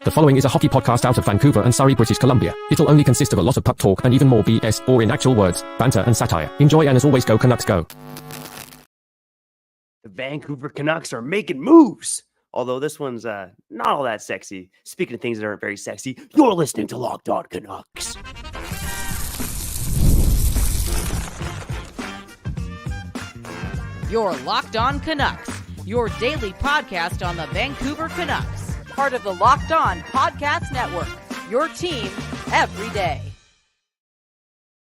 The following is a hockey podcast out of Vancouver and Surrey, British Columbia. It'll only consist of a lot of puck talk and even more BS, or in actual words, banter and satire. Enjoy, and as always, go Canucks go. The Vancouver Canucks are making moves. Although this one's not all that sexy. Speaking of things that aren't very sexy, you're listening to Locked On Canucks. You're Locked On Canucks, your daily podcast on the Vancouver Canucks. Part of the Locked On Podcast Network, your team every day.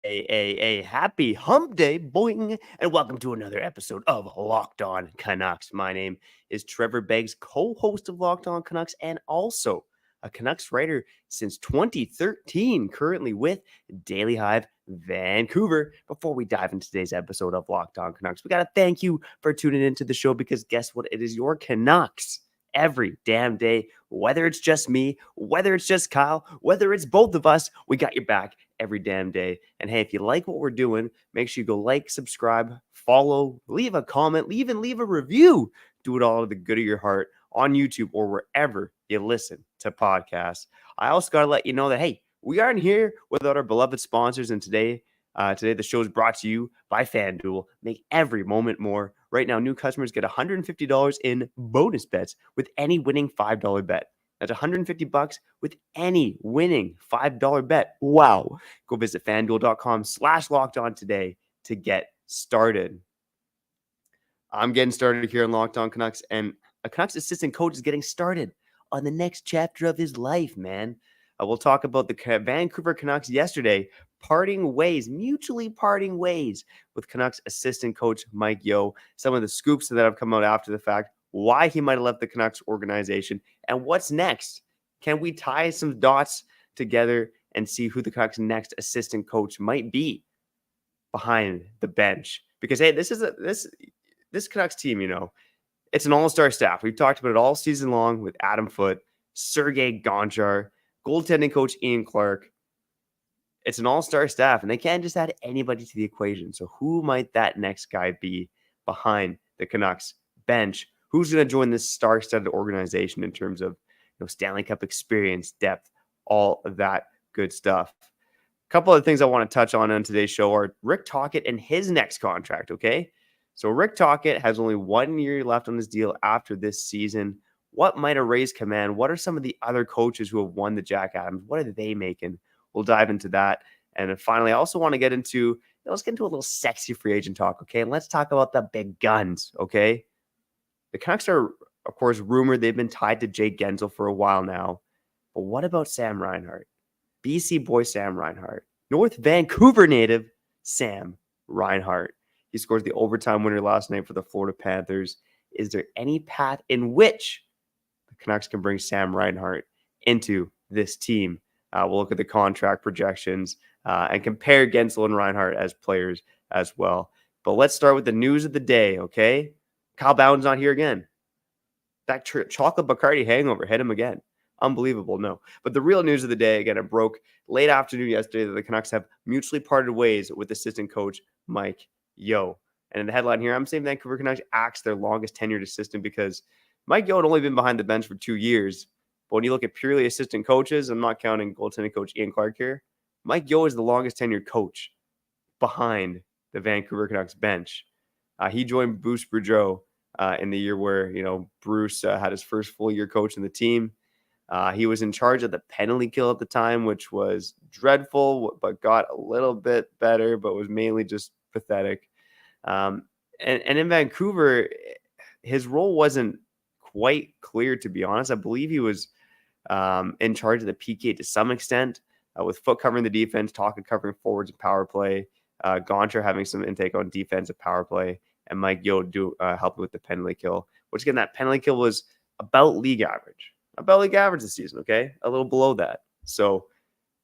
A happy hump day, boing, and welcome to another episode of Locked On Canucks. My name is Trevor Beggs, co-host of Locked On Canucks, and also a Canucks writer since 2013, currently with Daily Hive Vancouver. Before we dive into today's episode of Locked On Canucks, we got to thank you for tuning into the show, because guess what? It is your Canucks every damn day. Whether it's just me, whether it's just Kyle, whether it's both of us, we got your back every damn day. And hey, if you like what we're doing, make sure you go like, subscribe, follow, leave a comment, even leave a review. Do it all to the good of your heart on YouTube or wherever you listen to podcasts. I also got to let you know that, hey, we aren't here without our beloved sponsors. And today the show is brought to you by FanDuel. Make every moment more. Right now, new customers get $150 in bonus bets with any winning $5 bet. That's $150 with any winning $5 bet. Wow. Go visit FanDuel.com/LockedOn today to get started. I'm getting started here in Locked On Canucks, and a Canucks assistant coach is getting started on the next chapter of his life, man. We'll talk about the Vancouver Canucks yesterday mutually parting ways with Canucks assistant coach Mike Yeo. Some of the scoops that have come out after the fact, why he might have left the Canucks organization, and what's next. Can we tie some dots together and see who the Canucks' next assistant coach might be behind the bench? Because hey, this Canucks team, it's an all-star staff. We've talked about it all season long with Adam Foote, Jake Guentzel, goaltending coach Ian Clark. It's an all-star staff, and they can't just add anybody to the equation. So who might that next guy be behind the Canucks bench? Who's going to join this star-studded organization in terms of Stanley Cup experience, depth, all of that good stuff? A couple of things I want to touch on today's show are Rick Tocchet and his next contract, okay? So Rick Tocchet has only 1 year left on his deal after this season. What might have raised command? What are some of the other coaches who have won the Jack Adams? What are they making? We'll dive into that. And then finally, I also want to get into, let's get into a little sexy free agent talk, okay? And let's talk about the big guns, okay? The Canucks are, of course, rumored they've been tied to Jake Guentzel for a while now. But what about Sam Reinhart? BC boy Sam Reinhart. North Vancouver native Sam Reinhart. He scores the overtime winner last night for the Florida Panthers. Is there any path in which the Canucks can bring Sam Reinhart into this team? We'll look at the contract projections and compare Guentzel and Reinhardt as players as well. But let's start with the news of the day, okay? Kyle Bowden's not here again. That chocolate Bacardi hangover hit him again. Unbelievable, no. But the real news of the day, again, it broke late afternoon yesterday that the Canucks have mutually parted ways with assistant coach Mike Yeo. And in the headline here, I'm saying Vancouver Canucks axed their longest tenured assistant because Mike Yeo had only been behind the bench for 2 years. But when you look at purely assistant coaches, I'm not counting goaltending coach Ian Clark here, Mike Yeo is the longest tenured coach behind the Vancouver Canucks bench. He joined Bruce Boudreau in the year where, Bruce had his first full year coaching the team. He was in charge of the penalty kill at the time, which was dreadful, but got a little bit better, but was mainly just pathetic. And in Vancouver, his role wasn't quite clear, to be honest. I believe he was in charge of the PK to some extent, with Foote covering the defense, Tocchet covering forwards and power play, Guentzel having some intake on defensive power play, and Mike Yeo helping with the penalty kill, which again, that penalty kill was about league average this season, okay? A little below that. So,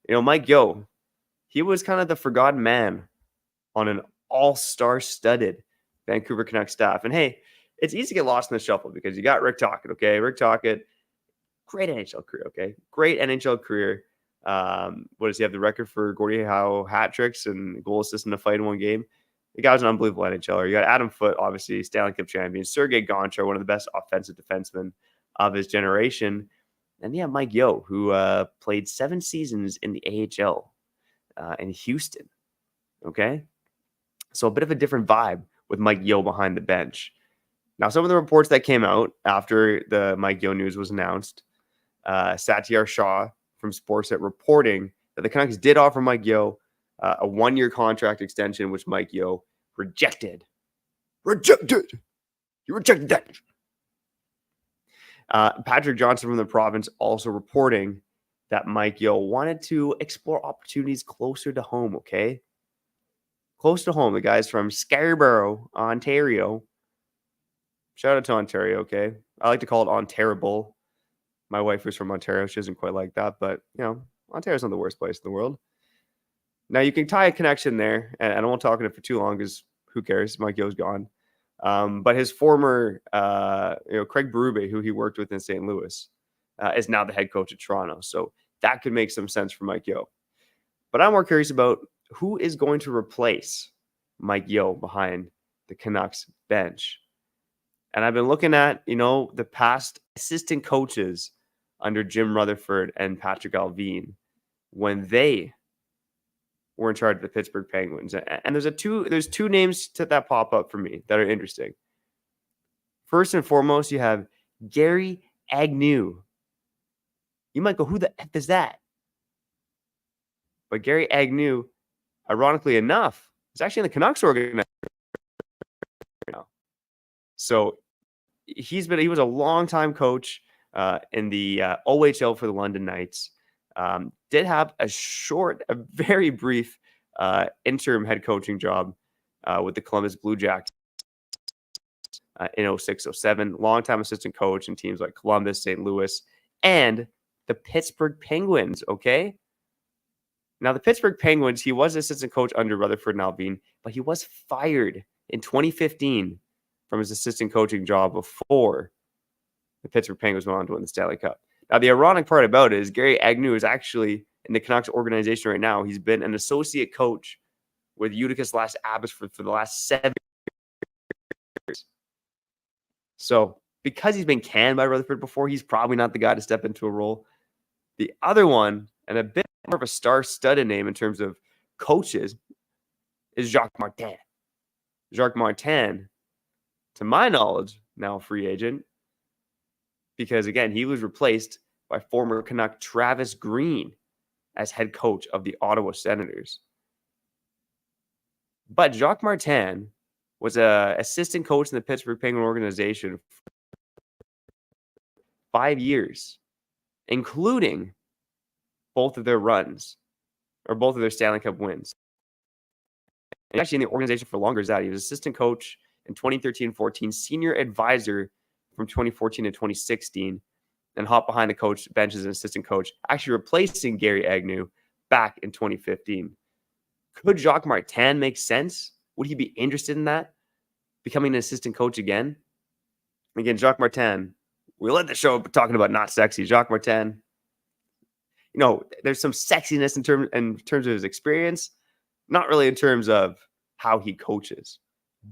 Mike Yeo, he was kind of the forgotten man on an all-star studded Vancouver Canucks staff. And hey, it's easy to get lost in the shuffle because you got Rick Tocchet, okay? Rick Tocchet, great NHL career, okay? Great NHL career. What does he have the record for Gordie Howe hat tricks and goal assist in a fight in one game? The guy's an unbelievable NHLer. You got Adam Foote, obviously Stanley Cup champion. Jake Guentzel, one of the best offensive defensemen of his generation. And yeah, Mike Yeo, who played 7 seasons in the AHL in Houston. Okay. So a bit of a different vibe with Mike Yeo behind the bench. Now, some of the reports that came out after the Mike Yeo news was announced, Satyar Shah from Sportsnet reporting that the Canucks did offer Mike Yeo a 1-year contract extension, which Mike Yeo rejected. Rejected! You rejected that! Patrick Johnson from the province also reporting that Mike Yeo wanted to explore opportunities closer to home, okay? Close to home. The guy's from Scarborough, Ontario. Shout out to Ontario, okay? I like to call it Ontario. My wife is from Ontario. She doesn't quite like that, but, Ontario's not the worst place in the world. Now, you can tie a connection there, and I don't want to talk on it for too long because who cares? Mike Yeo's gone. But his former, Craig Berube, who he worked with in St. Louis, is now the head coach at Toronto. So that could make some sense for Mike Yeo. But I'm more curious about who is going to replace Mike Yeo behind the Canucks bench. And I've been looking at, the past assistant coaches under Jim Rutherford and Patrick Allvin when they were in charge of the Pittsburgh Penguins. And there's two names that pop up for me that are interesting. First and foremost, you have Gary Agnew. You might go, who the F is that? But Gary Agnew, ironically enough, is actually in the Canucks organization right now. So he was a longtime coach in the OHL for the London Knights. Did have a very brief interim head coaching job with the Columbus Blue Jackets in 06-07. Longtime assistant coach in teams like Columbus, St. Louis, and the Pittsburgh Penguins, okay? Now, the Pittsburgh Penguins, he was assistant coach under Rutherford and Allvin, but he was fired in 2015 from his assistant coaching job before the Pittsburgh Penguins went on to win the Stanley Cup. Now, the ironic part about it is Gary Agnew is actually in the Canucks organization right now. He's been an associate coach with Utica/Abbotsford for the last 7 years. So, because he's been canned by Rutherford before, he's probably not the guy to step into a role. The other one, and a bit more of a star-studded name in terms of coaches, is Jacques Martin. Jacques Martin, to my knowledge, now a free agent, because, again, he was replaced by former Canuck Travis Green as head coach of the Ottawa Senators. But Jacques Martin was an assistant coach in the Pittsburgh Penguin organization for 5 years, including both of their runs, or both of their Stanley Cup wins. And actually in the organization for longer as that. He was assistant coach in 2013-14, senior advisor from 2014 to 2016, and hopped behind the coach bench as an assistant coach, actually replacing Gary Agnew back in 2015. Could Jacques Martin make sense? Would he be interested in that? Becoming an assistant coach again? Again, Jacques Martin, we led the show talking about not sexy. Jacques Martin, there's some sexiness in terms of his experience, not really in terms of how he coaches.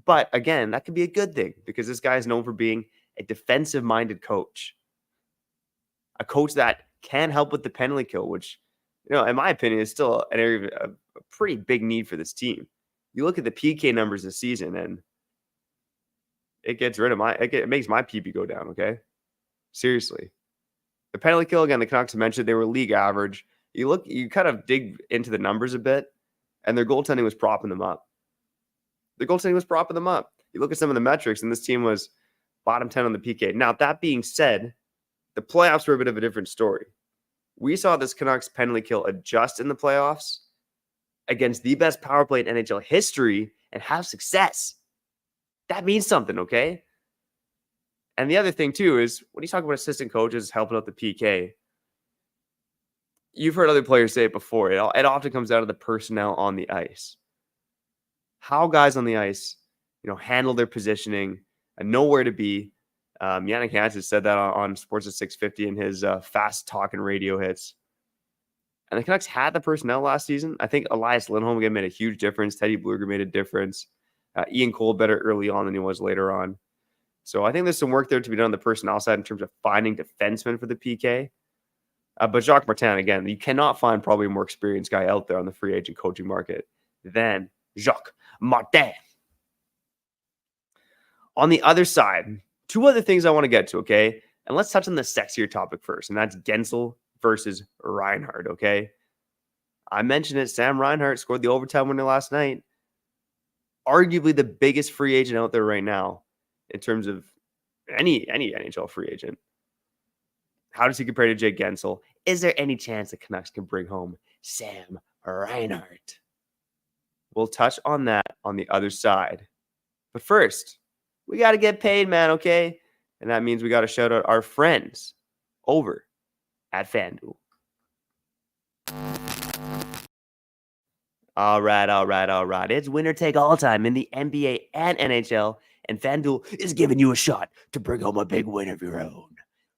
But again, that could be a good thing because this guy is known for being a defensive-minded coach. A coach that can help with the penalty kill, which, in my opinion, is still an area of a pretty big need for this team. You look at the PK numbers this season, and it makes my PP go down, okay? Seriously. The penalty kill, again, the Canucks mentioned they were league average. You kind of dig into the numbers a bit, and their goaltending was propping them up. You look at some of the metrics, and this team was bottom 10 on the PK. Now, that being said, the playoffs were a bit of a different story. We saw this Canucks penalty kill adjust in the playoffs against the best power play in NHL history and have success. That means something, okay? And the other thing, too, is when you talk about assistant coaches helping out the PK, you've heard other players say it before. It often comes down to the personnel on the ice. How guys on the ice, handle their positioning and know where to be. Yannick Hansen said that on Sports at 650 in his fast talking radio hits. And the Canucks had the personnel last season. I think Elias Lindholm again made a huge difference. Teddy Blueger made a difference. Ian Cole better early on than he was later on. So I think there's some work there to be done on the personnel side in terms of finding defensemen for the PK. But Jacques Martin, again, you cannot find probably a more experienced guy out there on the free agent coaching market than Jacques Martin. On the other side, two other things I want to get to, okay? And let's touch on the sexier topic first, and that's Guentzel versus Reinhardt, okay? I mentioned it. Sam Reinhart scored the overtime winner last night. Arguably the biggest free agent out there right now in terms of any NHL free agent. How does he compare to Jake Guentzel? Is there any chance the Canucks can bring home Sam Reinhart? We'll touch on that on the other side. But first, we got to get paid, man, okay? And that means we got to shout out our friends over at FanDuel. All right. It's winner take all time in the NBA and NHL, and FanDuel is giving you a shot to bring home a big win of your own.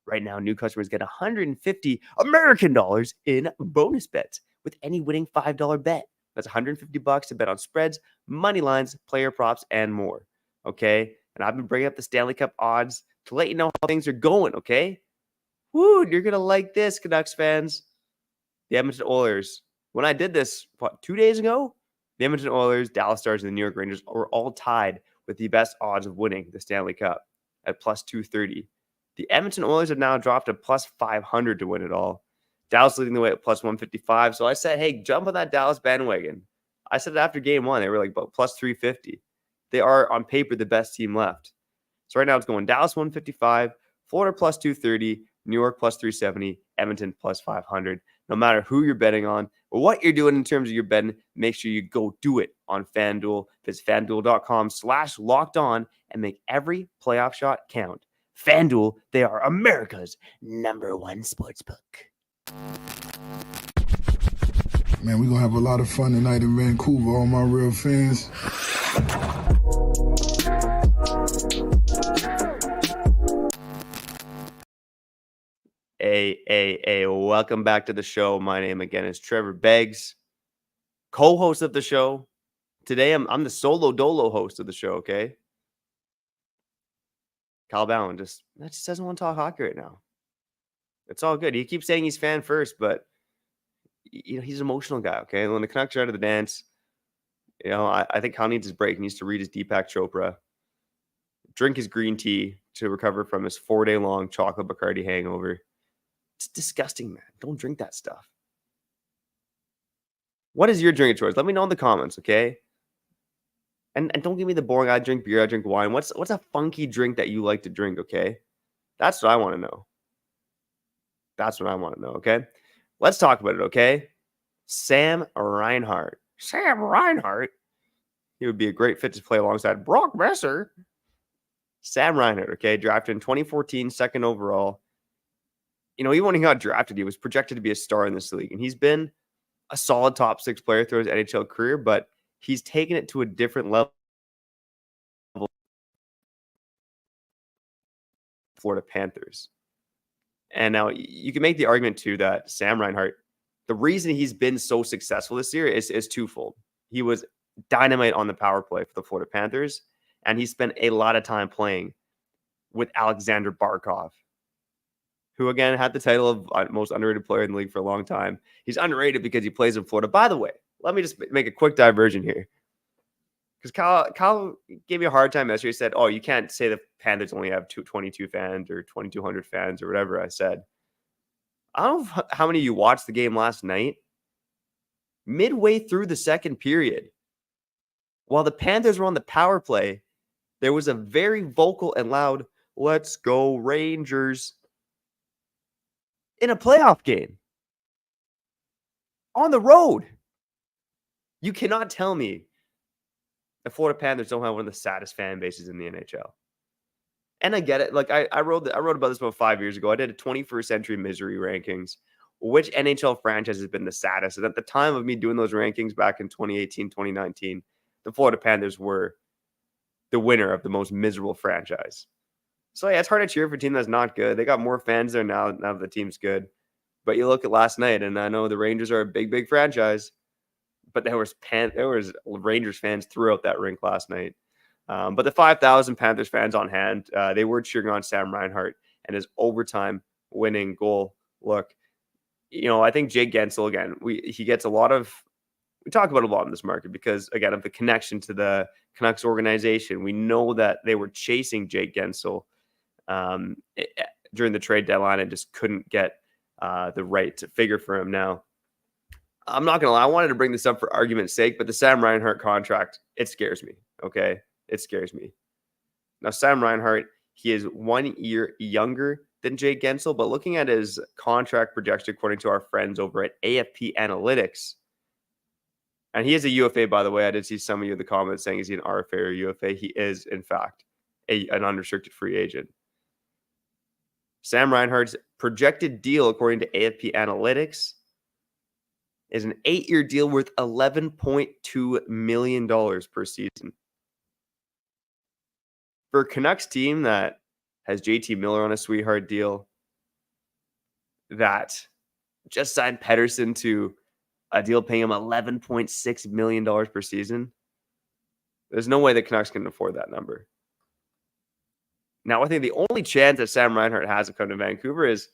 Right now, new customers get $150 American dollars in bonus bets with any winning $5 bet. That's $150 to bet on spreads, money lines, player props, and more. Okay? And I've been bringing up the Stanley Cup odds to let you know how things are going, okay? Woo, you're going to like this, Canucks fans. The Edmonton Oilers. When I did this, 2 days ago, the Edmonton Oilers, Dallas Stars, and the New York Rangers were all tied with the best odds of winning the Stanley Cup at plus 230. The Edmonton Oilers have now dropped to plus 500 to win it all. Dallas leading the way at plus 155. So I said, hey, jump on that Dallas bandwagon. I said it after game one. They were like about plus 350. They are, on paper, the best team left. So right now it's going Dallas 155, Florida plus 230, New York plus 370, Edmonton plus 500. No matter who you're betting on or what you're doing in terms of your betting, make sure you go do it on FanDuel. Visit FanDuel.com/lockedon and make every playoff shot count. FanDuel, they are America's #1 sportsbook. Man, we're going to have a lot of fun tonight in Vancouver, all my real fans. Hey, welcome back to the show. My name again is Trevor Beggs, co-host of the show. Today, I'm the solo dolo host of the show, okay? Kyle Bowen just doesn't want to talk hockey right now. It's all good. He keeps saying he's fan first, but he's an emotional guy, okay? When the Canucks are out of the dance, I think Kyle needs his break. He needs to read his Deepak Chopra, drink his green tea to recover from his 4-day-long chocolate Bacardi hangover. It's disgusting, man. Don't drink that stuff. What is your drink of choice? Let me know in the comments, okay? And don't give me the boring, I drink beer, I drink wine. What's a funky drink that you like to drink, okay? That's what I want to know. Okay? Let's talk about it, okay? Sam Reinhart. Sam Reinhart? He would be a great fit to play alongside Brock Besser. Sam Reinhart, okay? Drafted in 2014, second overall. Even when he got drafted, he was projected to be a star in this league. And he's been a solid top 6 player through his NHL career, but he's taken it to a different level. Florida Panthers. And now you can make the argument too that Sam Reinhart, the reason he's been so successful this year is twofold. He was dynamite on the power play for the Florida Panthers, and he spent a lot of time playing with Alexander Barkov, who again had the title of most underrated player in the league for a long time. He's underrated because he plays in Florida. By the way, let me just make a quick diversion here. Because Kyle gave me a hard time yesterday. He said, oh, you can't say the Panthers only have 22 fans or 2,200 fans or whatever I said. I don't know how many of you watched the game last night. Midway through the second period, while the Panthers were on the power play, there was a very vocal and loud, "Let's go Rangers," in a playoff game. On the road. You cannot tell me the Florida Panthers don't have one of the saddest fan bases in the NHL. And I get it. Like I wrote about this about 5 years ago. I did a 21st century misery rankings. Which NHL franchise has been the saddest? And at the time of me doing those rankings back in 2018, 2019, the Florida Panthers were the winner of the most miserable franchise. So yeah, it's hard to cheer for a team that's not good. They got more fans there now that the team's good. But you look at last night, and I know the Rangers are a big franchise, but there was Rangers fans throughout that rink last night. But the 5,000 Panthers fans on hand, they were cheering on Sam Reinhart and his overtime winning goal. Look, I think Jake Guentzel, again, he gets we talk about a lot in this market because, again, of the connection to the Canucks organization. We know that they were chasing Jake Guentzel during the trade deadline and just couldn't get the right figure for him. Now, I'm not going to lie. I wanted to bring this up for argument's sake, but the Sam Reinhart contract, it scares me. Okay. It scares me. Now, Sam Reinhart, he is 1 year younger than Jake Guentzel, but looking at his contract projection, according to our friends over at AFP Analytics, and he is a UFA, by the way. I did see some of you in the comments saying, is he an RFA or UFA? He is, in fact, an unrestricted free agent. Sam Reinhart's projected deal, according to AFP Analytics, is an 8-year deal worth $11.2 million per season. For a Canucks team that has JT Miller on a sweetheart deal, that just signed Pettersson to a deal paying him $11.6 million per season, there's no way the Canucks can afford that number. Now, I think the only chance that Sam Reinhart has to come to Vancouver is,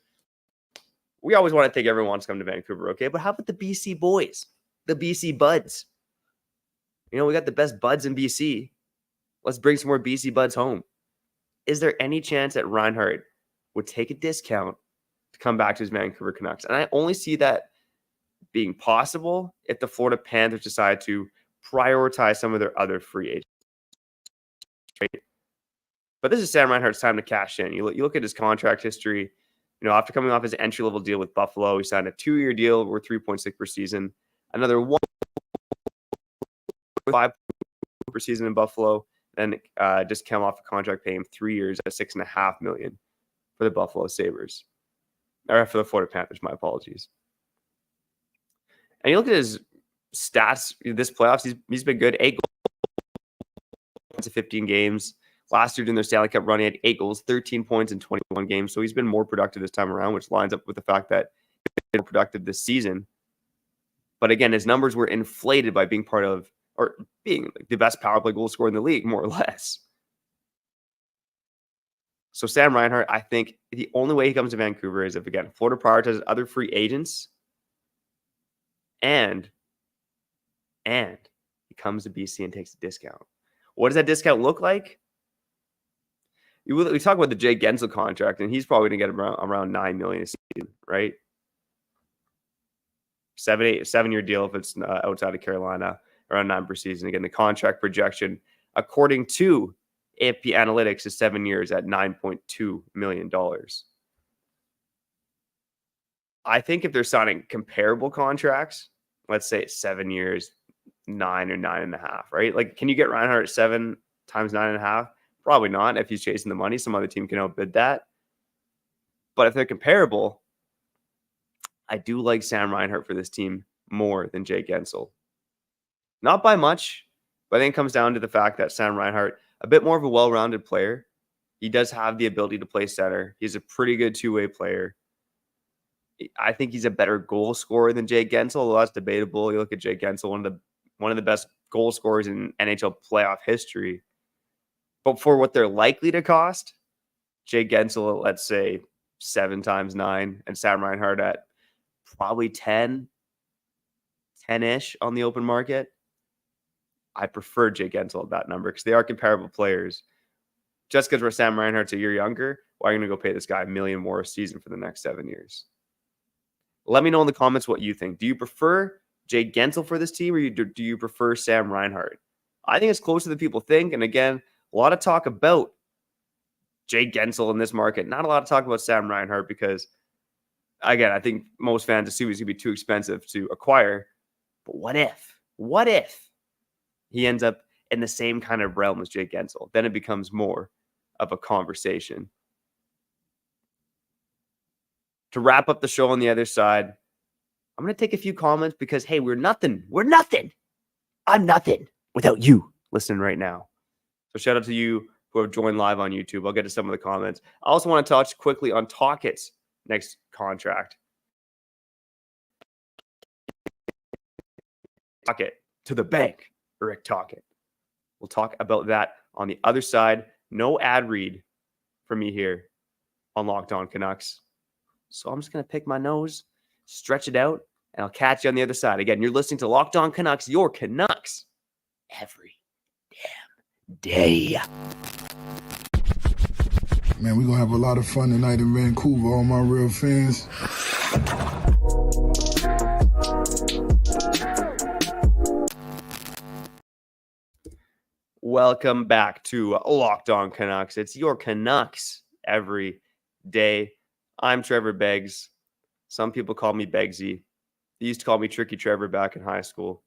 we always want to think everyone wants to come to Vancouver, okay? But how about the BC boys, the BC buds? We got the best buds in BC. Let's bring some more BC buds home. Is there any chance that Reinhart would take a discount to come back to his Vancouver Canucks? And I only see that being possible if the Florida Panthers decide to prioritize some of their other free agents. Right? But this is Sam Reinhart's time to cash in. You look at his contract history. After coming off his entry-level deal with Buffalo, he signed a 2-year deal worth $3.6 per season, another $1.5 per season in Buffalo, and just came off a contract paying him 3 years at $6.5 million for the Buffalo Sabres. Or for the Florida Panthers, my apologies. And you look at his stats this playoffs, he's been good. 8 goals in 15 games. Last year during their Stanley Cup run, he had 8 goals, 13 points in 21 games. So he's been more productive this time around, which lines up with the fact that he's been productive this season. But again, his numbers were inflated by being part of, or being the best power play goal scorer in the league, more or less. So Sam Reinhart, I think the only way he comes to Vancouver is if, again, Florida prioritizes other free agents and he comes to BC and takes a discount. What does that discount look like? We talk about the Jake Guentzel contract, and he's probably going to get around $9 million a season, right? 7-year deal if it's outside of Carolina, around 9 per season. Again, the contract projection, according to AFP Analytics, is 7 years at $9.2 million. I think if they're signing comparable contracts, let's say 7 years, 9 or 9.5, right? Like, can you get Reinhardt 7 times 9.5? Probably not. If he's chasing the money, some other team can outbid that. But if they're comparable, I do like Sam Reinhart for this team more than Jake Guentzel. Not by much, but I think it comes down to the fact that Sam Reinhart, a bit more of a well-rounded player. He does have the ability to play center. He's a pretty good two-way player. I think he's a better goal scorer than Jake Guentzel, although that's debatable. You look at Jake Guentzel, one of the best goal scorers in NHL playoff history. But for what they're likely to cost, Jake Guentzel, let's say 7 times 9, and Sam Reinhart at probably 10-ish on the open market. I prefer Jake Guentzel at that number because they are comparable players. Just because we're Sam Reinhart's a year younger, why are you going to go pay this guy $1 million more a season for the next 7 years? Let me know in the comments what you think. Do you prefer Jake Guentzel for this team, or do you prefer Sam Reinhart? I think it's closer than people think. And again, a lot of talk about Jake Guentzel in this market. Not a lot of talk about Sam Reinhart because, again, I think most fans assume he's going to be too expensive to acquire. But what if he ends up in the same kind of realm as Jake Guentzel? Then it becomes more of a conversation. To wrap up the show on the other side, I'm going to take a few comments because, hey, we're nothing. I'm nothing without you listening right now. So shout out to you who have joined live on YouTube. I'll get to some of the comments. I also want to touch quickly on Tocchet's next contract. Tocchet to the bank, Rick Tocchet. We'll talk about that on the other side. No ad read from me here on Locked On Canucks. So I'm just going to pick my nose, stretch it out, and I'll catch you on the other side. Again, you're listening to Locked On Canucks, your Canucks every damn day. Man, we're going to have a lot of fun tonight in Vancouver, all my real fans. Welcome back to Locked On Canucks. It's your Canucks every day. I'm Trevor Beggs. Some people call me Beggsy. They used to call me Tricky Trevor back in high school.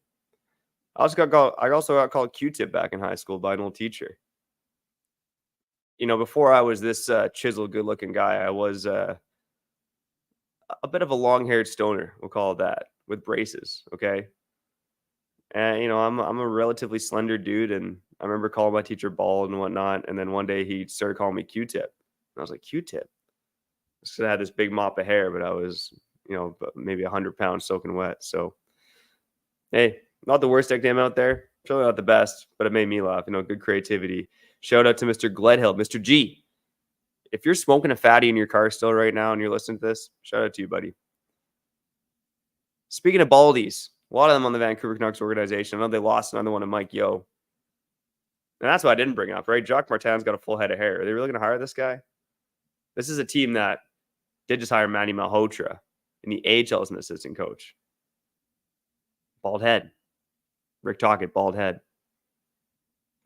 I also got called Q-Tip back in high school by an old teacher. You know, before I was this chiseled, good-looking guy, I was a bit of a long-haired stoner, we'll call it that, with braces, okay? And, you know, I'm a relatively slender dude, and I remember calling my teacher bald and whatnot, and then one day he started calling me Q-Tip. And I was like, Q-Tip? So I had this big mop of hair, but I was, you know, maybe 100 pounds soaking wet. So, hey, not the worst nickname out there. Certainly not the best, but it made me laugh. You know, good creativity. Shout out to Mr. Gledhill, Mr. G. If you're smoking a fatty in your car still right now and you're listening to this, shout out to you, buddy. Speaking of baldies, a lot of them on the Vancouver Canucks organization. I know they lost another one to Mike Yeo. And that's what I didn't bring up, right? Jacques Martin's got a full head of hair. Are they really going to hire this guy? This is a team that did just hire Manny Malhotra in the AHL as an assistant coach. Bald head. Rick Tocchet, bald head.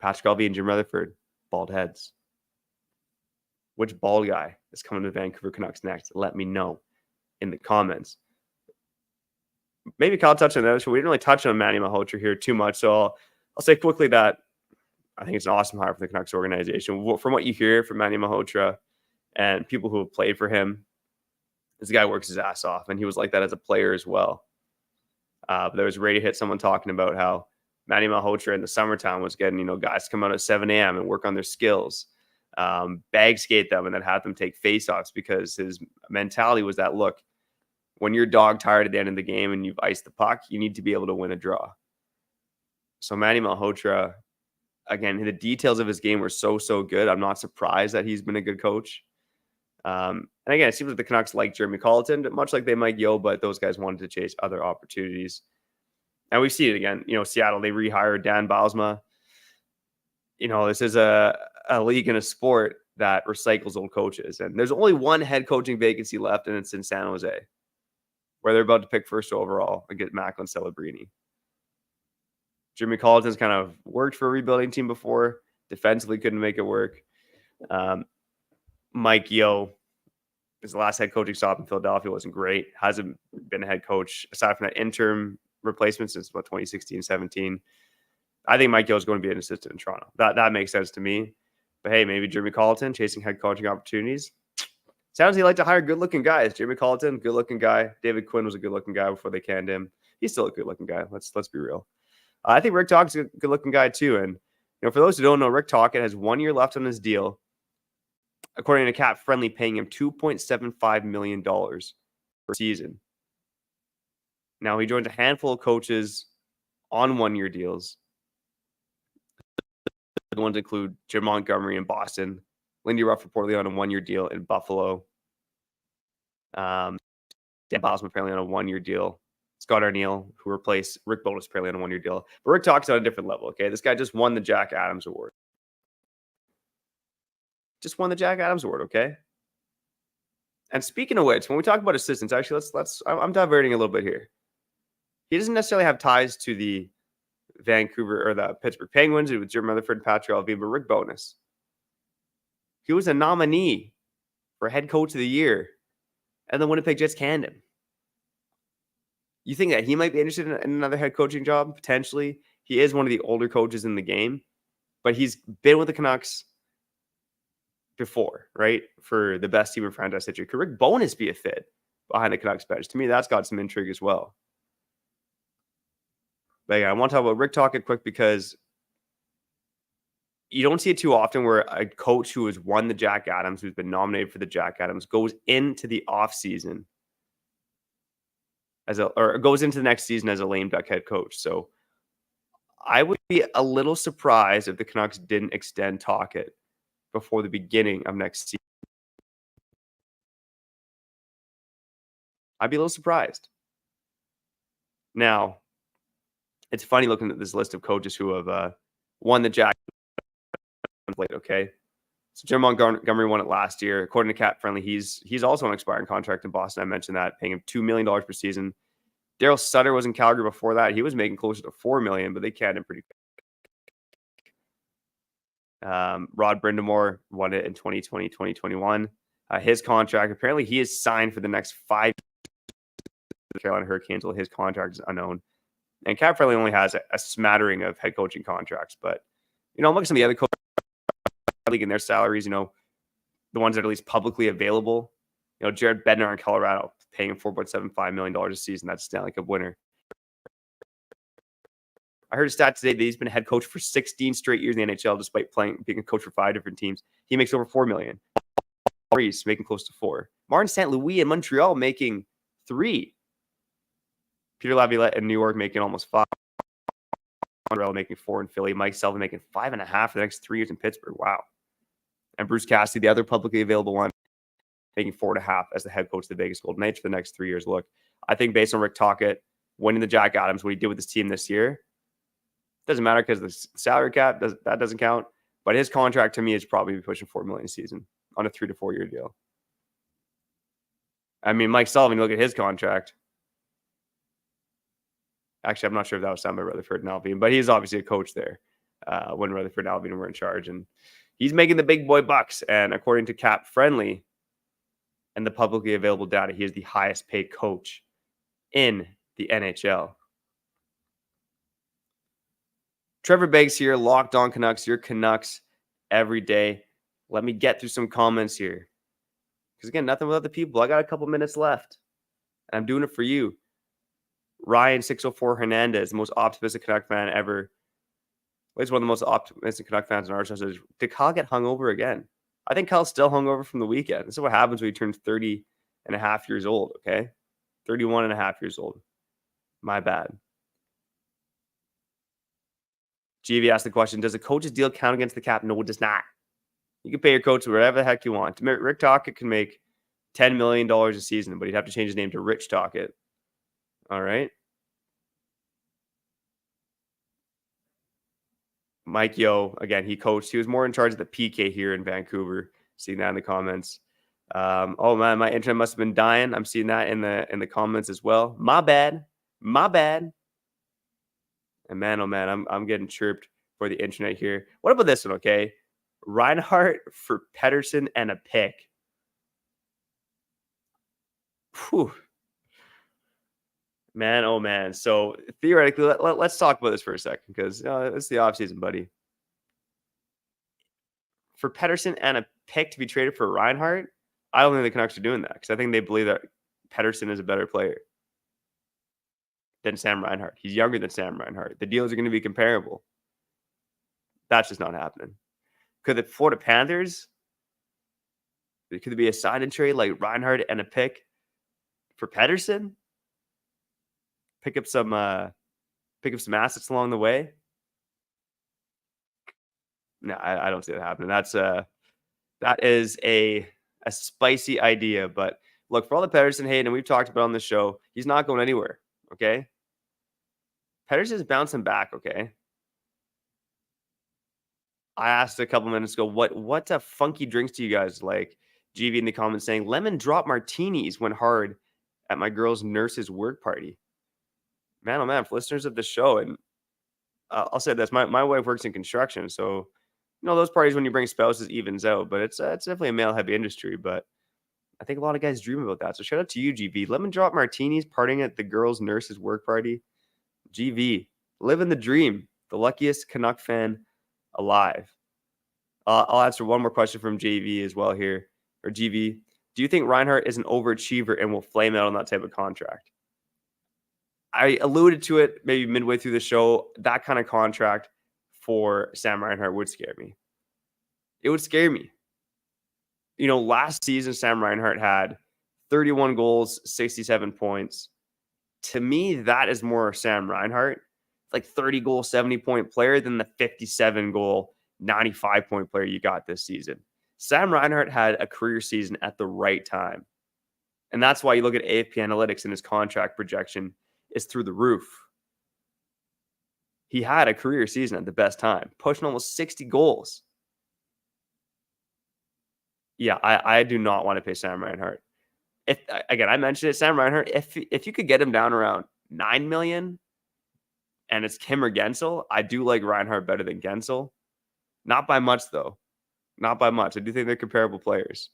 Patrick Alvey and Jim Rutherford, bald heads. Which bald guy is coming to the Vancouver Canucks next? Let me know in the comments. Maybe Kyle touched on that. So we didn't really touch on Manny Malhotra here too much. So I'll say quickly that I think it's an awesome hire for the Canucks organization. From what you hear from Manny Malhotra and people who have played for him, this guy works his ass off. And he was like that as a player as well. But there was a radio hit someone talking about how Manny Malhotra in the summertime was getting, you know, guys to come out at 7 a.m. and work on their skills, bag skate them, and then have them take faceoffs because his mentality was that, look, when you're dog tired at the end of the game and you've iced the puck, you need to be able to win a draw. So Manny Malhotra, again, the details of his game were so good. I'm not surprised that he's been a good coach. And again, it seems like the Canucks like Jeremy Colleton, much like they Mike Yeo, but those guys wanted to chase other opportunities. And we see it again. You know, Seattle, they rehired Dan Bylsma. You know, this is a league and a sport that recycles old coaches. And there's only one head coaching vacancy left, and it's in San Jose, where they're about to pick first overall and get Macklin Celebrini. Jeremy Colleton's kind of worked for a rebuilding team before. Defensively couldn't make it work. Mike Yeo, his last head coaching stop in Philadelphia wasn't great. Hasn't been a head coach aside from that interim replacement since about 2016-17. I think Mike Yeo is going to be an assistant in Toronto. That makes sense to me. But hey, maybe Jeremy Colleton chasing head coaching opportunities. Sounds like he liked to hire good-looking guys. Jeremy Colleton, good-looking guy. David Quinn was a good-looking guy before they canned him. He's still a good-looking guy. Let's be real. I think Rick Tocchet's a good-looking guy too. And you know, for those who don't know, Rick Tocchet has 1 year left on his deal. According to Cap Friendly, paying him $2.75 million per season. Now, he joins a handful of coaches on 1 year deals. The ones include Jim Montgomery in Boston, Lindy Ruff reportedly on a 1 year deal in Buffalo. Dan Bylsma apparently on a 1 year deal. Scott Arniel, who replaced Rick Bowness, apparently on a 1 year deal. But Rick Tocchet's on a different level, okay? This guy just won the Jack Adams Award. Just won the Jack Adams Award, okay? And speaking of which, when we talk about assistants, actually, I'm diverting a little bit here. He doesn't necessarily have ties to the Vancouver or the Pittsburgh Penguins with Jim Rutherford and Patrick Alvey, but Rick Bowness. He was a nominee for head coach of the year, and the Winnipeg Jets canned him. You think that he might be interested in another head coaching job? Potentially. He is one of the older coaches in the game, but he's been with the Canucks before, right? For the best team in franchise history. Could Rick Bowness be a fit behind the Canucks bench? To me, that's got some intrigue as well. But yeah, I want to talk about Rick Tocchet quick because you don't see it too often where a coach who has won the Jack Adams, who's been nominated for the Jack Adams, goes into the offseason or goes into the next season as a lame duck head coach. So I would be a little surprised if the Canucks didn't extend Tocchet before the beginning of next season. I'd be a little surprised. Now, it's funny looking at this list of coaches who have won the Jack plate, okay? So Jim Montgomery won it last year. According to Cap Friendly, he's also on an expiring contract in Boston. I mentioned that, paying him $2 million per season. Daryl Sutter was in Calgary before that. He was making closer to $4 million, but they canned him pretty quick. Rod Brindamore won it in 2020, 2021. His contract, apparently he is signed for the next 5 years. Carolina Hurricanes, well, his contract is unknown. And Cap Friendly only has a smattering of head coaching contracts. But, I'm looking at some of the other coaches league and their salaries, the ones that are at least publicly available. Jared Bednar in Colorado, paying him $4.75 million a season. That's Stanley Cup winner. I heard a stat today that he's been a head coach for 16 straight years in the NHL, despite being a coach for 5 different teams. He makes over $4 million. Reese making close to $4 million. Martin St. Louis in Montreal making $3 million. Peter Laviolette in New York making almost $5 million. Montreal making $4 million in Philly. Mike Sullivan making $5.5 million for the next 3 years in Pittsburgh. Wow. And Bruce Cassidy, the other publicly available one, making $4.5 million as the head coach of the Vegas Golden Knights for the next 3 years. Look, I think based on Rick Tocchet winning the Jack Adams, what he did with his team this year, doesn't matter because the salary cap doesn't count. But his contract to me is probably pushing $4 million a season on a 3 to 4 year deal. I mean, Mike Sullivan, look at his contract. Actually, I'm not sure if that was signed by Rutherford and Alvin, but he's obviously a coach there when Rutherford and Alvin were in charge. And he's making the big boy bucks. And according to Cap Friendly and the publicly available data, he is the highest paid coach in the NHL. Trevor Beggs here, Locked On Canucks, your Canucks every day. Let me get through some comments here. Because again, nothing without the people. I got a couple minutes left. And I'm doing it for you. Ryan 604 Hernandez, the most optimistic Canuck fan ever. He's one of the most optimistic Canuck fans in our show. Says, did Kyle get hungover again? I think Kyle's still hungover from the weekend. This is what happens when he turns 30 and a half years old, okay? 31 and a half years old. My bad. GV asked the question, does a coach's deal count against the cap? No, it does not. You can pay your coach whatever the heck you want. Rick Tocchet can make $10 million a season, but he'd have to change his name to Rich Tocchet. All right. Mike Yeo, again, he coached. He was more in charge of the PK here in Vancouver. Seeing that in the comments. Oh man, my internet must have been dying. I'm seeing that in the comments as well. My bad. And man, oh man, I'm getting chirped for the internet here. What about this one? Okay, Reinhardt for Pettersson and a pick. Whew. Man, oh man. So theoretically, let's talk about this for a second because it's the offseason, buddy. For Pettersson and a pick to be traded for Reinhardt, I don't think the Canucks are doing that because I think they believe that Pettersson is a better player than Sam Reinhart. He's younger than Sam Reinhart. The deals are going to be comparable. That's just not happening. Could the Florida Panthers, could there be a sign and trade like Reinhart and a pick for Pettersson? Pick up some assets along the way. No, I don't see that happening. That is a spicy idea. But look, for all the Pettersson hate, and we've talked about on the show, he's not going anywhere. Okay, Pettersson's bouncing back. Okay, I asked a couple minutes ago, what funky drinks do you guys like? GV in the comments saying lemon drop martinis went hard at my girl's nurse's work party. Man, oh man, for listeners of the show, and I'll say this, my wife works in construction, so those parties when you bring spouses evens out, but it's definitely a male-heavy industry, but I think a lot of guys dream about that. So shout out to you, GV. Lemon drop martinis partying at the girl's nurse's work party. GV, living the dream. The luckiest Canuck fan alive. I'll answer one more question from JV as well here, or GV. Do you think Reinhardt is an overachiever and will flame out on that type of contract? I alluded to it maybe midway through the show. That kind of contract for Sam Reinhart would scare me. It would scare me. Last season, Sam Reinhart had 31 goals, 67 points. To me, that is more Sam Reinhart, like 30 goal, 70-point player than the 57 goal, 95-point player you got this season. Sam Reinhart had a career season at the right time. And that's why you look at AFP Analytics and his contract projection is through the roof. He had a career season at the best time, pushing almost 60 goals. Yeah, I do not want to pay Sam Reinhart. If again, I mentioned it, Sam Reinhart, if you could get him down around $9 million and it's him or Guentzel, I do like Reinhart better than Guentzel. Not by much, though. Not by much. I do think they're comparable players.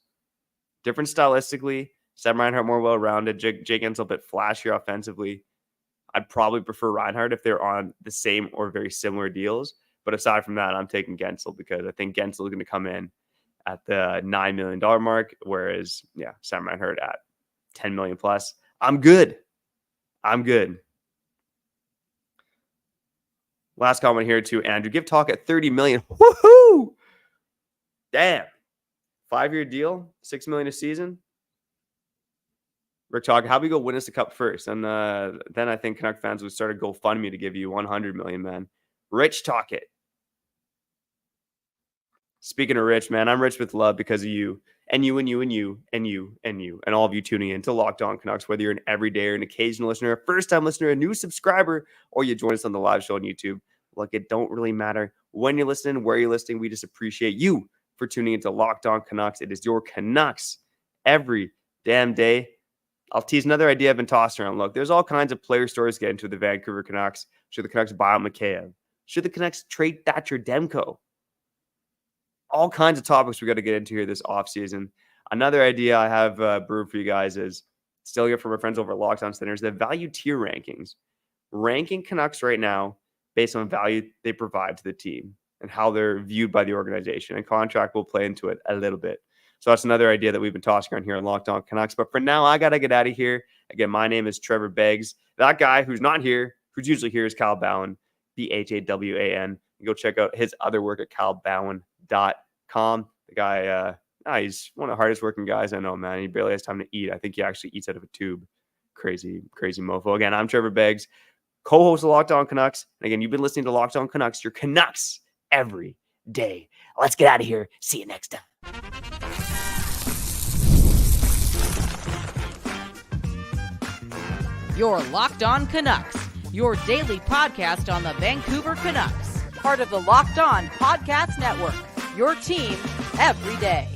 Different stylistically. Sam Reinhart more well-rounded. Jake Guentzel a bit flashier offensively. I'd probably prefer Reinhart if they're on the same or very similar deals. But aside from that, I'm taking Guentzel because I think Guentzel is going to come in at the $9 million mark, whereas, Sam Reinhart at $10 million plus. I'm good. Last comment here to Andrew. Give talk at $30 million. Woohoo! Damn. 5-year deal, $6 million a season. Rick Tocchet, how about we go win us the cup first? And then I think Canuck fans would start a GoFundMe to give you $100 million, man. Rich Tocchet. Speaking of rich, man, I'm rich with love because of you. And you, and you, and you, and you, and you, and all of you tuning in to Locked On Canucks, whether you're an everyday or an occasional listener, a first-time listener, a new subscriber, or you join us on the live show on YouTube. Look, it don't really matter when you're listening, where you're listening. We just appreciate you for tuning into Locked On Canucks. It is your Canucks every damn day. I'll tease another idea I've been tossing around. Look, there's all kinds of player stories getting to the Vancouver Canucks. Should the Canucks buy out Mikheyev? Should the Canucks trade Thatcher Demko? All kinds of topics we got to get into here this offseason. Another idea I have brewed for you guys is stealing it from our friends over at Locked On Centers, the value tier rankings. Ranking Canucks right now based on value they provide to the team and how they're viewed by the organization. And contract will play into it a little bit. So that's another idea that we've been tossing around here on Locked On Canucks. But for now, I got to get out of here. Again, my name is Trevor Beggs. That guy who's not here, who's usually here, is Kyle Bowen, Bhawan. You go check out his other work at kyleBowen.com. The guy, he's one of the hardest working guys I know, man. He barely has time to eat. I think he actually eats out of a tube. Crazy mofo. Again, I'm Trevor Beggs, co-host of Locked On Canucks. And again, you've been listening to Locked On Canucks, your Canucks every day. Let's get out of here. See you next time. You're Locked On Canucks, your daily podcast on the Vancouver Canucks, part of the Locked On Podcast Network, your team every day.